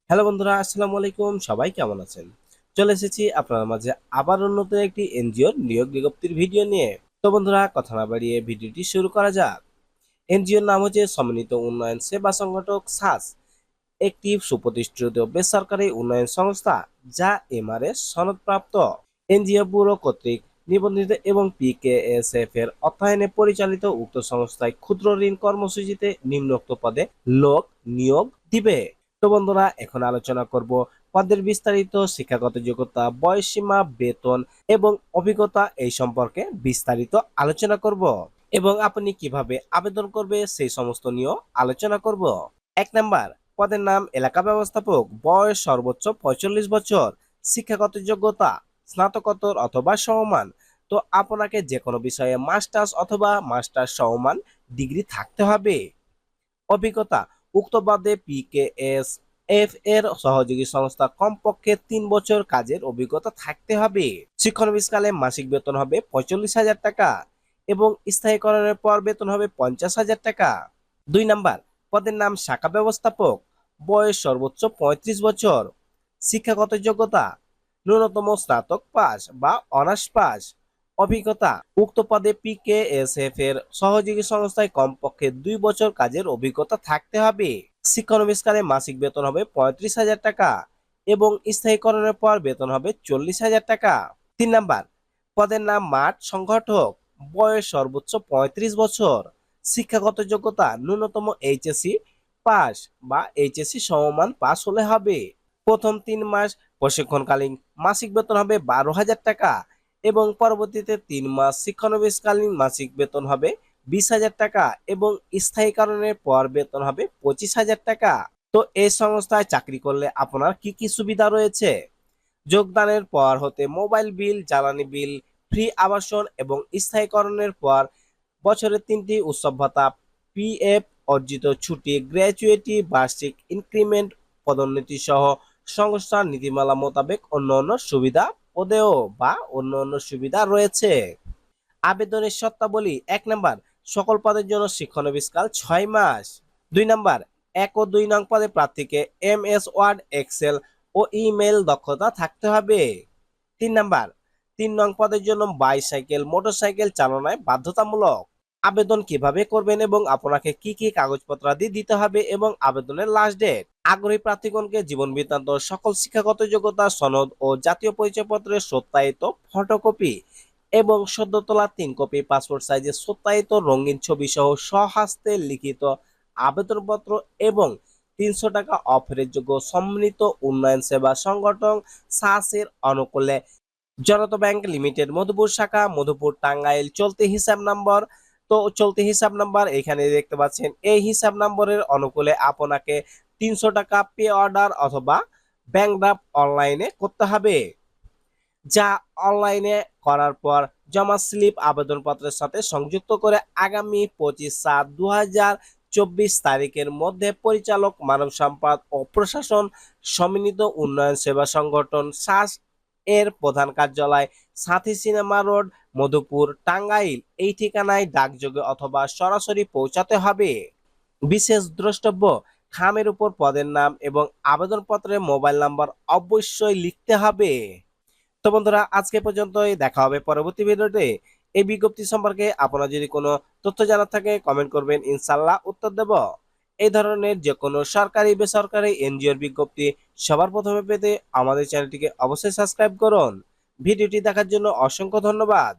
Hello বন্ধুরা, আসসালামু আলাইকুম। সবাই কেমন আছেন? চলে এসেছি আপনার মাঝে আবার নতুন একটি এনজিওর নিয়োগ বিজ্ঞপ্তির ভিডিও নিয়ে। তো বন্ধুরা, কথা না বাড়িয়ে ভিডিওটি শুরু করা যাক। এনজিওর নাম হচ্ছে সম্মিলিত উন্নয়ন সেবা সংগঠক সাস, একটি সুপ্রতিষ্ঠিত বেসরকারি উন্নয়ন সংস্থা যা এমআরএস সনদপ্রাপ্ত। এনজিও ব্যুরো কর্তৃক নিবন্ধিত এবং পিকেএসএফ এর অর্থায়নে পরিচালিত। উক্ত সংস্থায় ক্ষুদ্র ঋণ কর্মসূচিতে নিম্নোক্ত পদে লোক নিয়োগ দিবে। তো বন্ধুরা, এখন আলোচনা করব পদের বিস্তারিত, শিক্ষাগত যোগ্যতা, বয়সসীমা, বেতন এবং অভিজ্ঞতা এই সম্পর্কে বিস্তারিত আলোচনা করব এবং আপনি কিভাবে আবেদন করবে সেই সমস্ত নিয়েও আলোচনা করব। 1 নাম্বার, পদের নাম এলাকা ব্যবস্থাপক, বয়স সর্বোচ্চ 45 বছর, শিক্ষাগত যোগ্যতা স্নাতকোত্তর অথবা সমমান। তো আপনাকে যে কোনো বিষয়ে মাস্টার্স অথবা মাস্টার্স সমমান ডিগ্রি থাকতে হবে। অভিজ্ঞতা, উক্ত পদে পিকেএস এফ এর সহযোগী সংস্থা কমপক্ষে 3 বছর কাজের অভিজ্ঞতা থাকতে হবে। শিক্ষানবিশকালে মাসিক বেতন হবে 45,000 টাকা এবং স্থায়ীকরণের পর বেতন হবে 50,000 টাকা। 2 নাম্বার, পদের নাম শাখা ব্যবস্থাপক, বয়স সর্বোচ্চ 35 বছর, শিক্ষাগত যোগ্যতা ন্যূনতম স্নাতক পাস বা অনার্স পাস। অভিজ্ঞতা, উক্ত পদে পিকেএসএফ এর সহযোগী সংস্থায় কমপক্ষে 2 বছর কাজের অভিজ্ঞতা থাকতে হবে। শিক্ষানবিশকালে মাসিক বেতন হবে 35,000 টাকা এবং স্থায়ীকরণের পর বেতন হবে 40,000 টাকা। 3 নাম্বার, পদের নাম মাঠ সংগঠক, বয়স সর্বোচ্চ 35 বছর, শিক্ষাগত যোগ্যতা ন্যূনতম এইচএসসি পাস বা এইচএসসি সমমান পাস হলে হবে। প্রথম 3 মাস প্রশিক্ষণকালীন মাসিক বেতন হবে 12,000 টাকা এবং পরবর্তীতে 3 মাস শিক্ষানবিশকালীন মাসিক বেতন হবে 20,000 টাকা এবং স্থায়ীকরণের পর বেতন হবে 25,000 টাকা। তো এই সংস্থায় চাকরি করলে আপনার কি কি সুবিধা রয়েছে? যোগদানের পর হতে মোবাইল বিল, জ্বালানি বিল, ফ্রি আবাসন এবং স্থায়ীকরণের পর বছরে 3টি উৎসব ভাতা, পিএফ, অর্জিত ছুটি, গ্র্যাচুইটি, বার্ষিক ইনক্রিমেন্ট, পদোন্নতি সহ সংস্থার নীতিমালা মোতাবেক অন্যান্য সুবিধা পদেও বা অন্যান্য সুবিধা রয়েছে। আবেদনের শর্তাবলী: 1 নাম্বার, সকল পদের জন্য শিক্ষানবিশকাল 6 মাস। 2 নাম্বার, 1 ও 2 নং পদে প্রার্থীকে এমএস ওয়ার্ড, এক্সেল ও ইমেল দক্ষতা থাকতে হবে। 3 নাম্বার, 3 নং পদের জন্য বাইসাইকেল মোটরসাইকেল চালনায় বাধ্যতামূলক। আবেদন কিভাবে করবেন এবং আপনাকে কি কি কাগজপত্রাদি দিতে হবে এবং আবেদনের লাস্ট ডেট: আগ্রহী প্রার্থীগণকে জীবন বৃত্তান্ত, সকল শিক্ষাগত যোগ্যতা সনদ ও জাতীয় পরিচয়পত্রের সত্যায়িত ফটোকপি এবং সদ্য তোলা 3 কপি পাসপোর্ট সাইজের সত্যায়িত রঙিন ছবি সহ স্বহস্তে লিখিত আবেদনপত্র এবং 300 টাকা অফারের যোগ্য সম্মিলিত উন্নয়ন সেবা সংগঠন সাসের অনুকূলে জনতা ব্যাংক লিমিটেড মধুপুর শাখা, মধুপুর, টাঙ্গাইল। চলতি হিসাব নাম্বার। তো চলতি হিসাব নাম্বার এখানে দেখতে পাচ্ছেন। এই হিসাব নম্বরের অনুকূলে আপনাকে 300 টাকা পে অর্ডার অথবা ব্যাংক ড্রাফট অনলাইনে করতে হবে, যা অনলাইনে করার পর জমা স্লিপ আবেদনপত্রের সাথে সংযুক্ত করে আগামী 25/7/2024 তারিখের মধ্যে পরিচালক, মানব সম্পদ ও প্রশাসন, সম্মিলিত উন্নয়ন সেবা সংগঠন সাস এর প্রধান কার্যালয়, সাথী সিনেমা রোড, মধুপুর, টাঙ্গাইল এই ঠিকানায় ডাকযোগে অথবা সরাসরি পৌঁছাতে হবে। বিশেষ দ্রষ্টব্য: খামের উপর পদের নাম এবং আবেদনপত্রের মোবাইল নাম্বার অবশ্যই লিখতে হবে। তো বন্ধুরা, আজকে পর্যন্তই। দেখা হবে পরবর্তী ভিডিওতে। এই বিজ্ঞপ্তি সম্পর্কে আপনার যদি কোনো তথ্য জানার থাকে কমেন্ট করবেন, ইনশাল্লাহ উত্তর দেব। এই ধরনের যে কোনো সরকারি বেসরকারি এনজিওর বিজ্ঞপ্তি সবার প্রথমে পেতে আমাদের চ্যানেলটিকে অবশ্যই সাবস্ক্রাইব করুন। ভিডিওটি দেখার জন্য অসংখ্য ধন্যবাদ।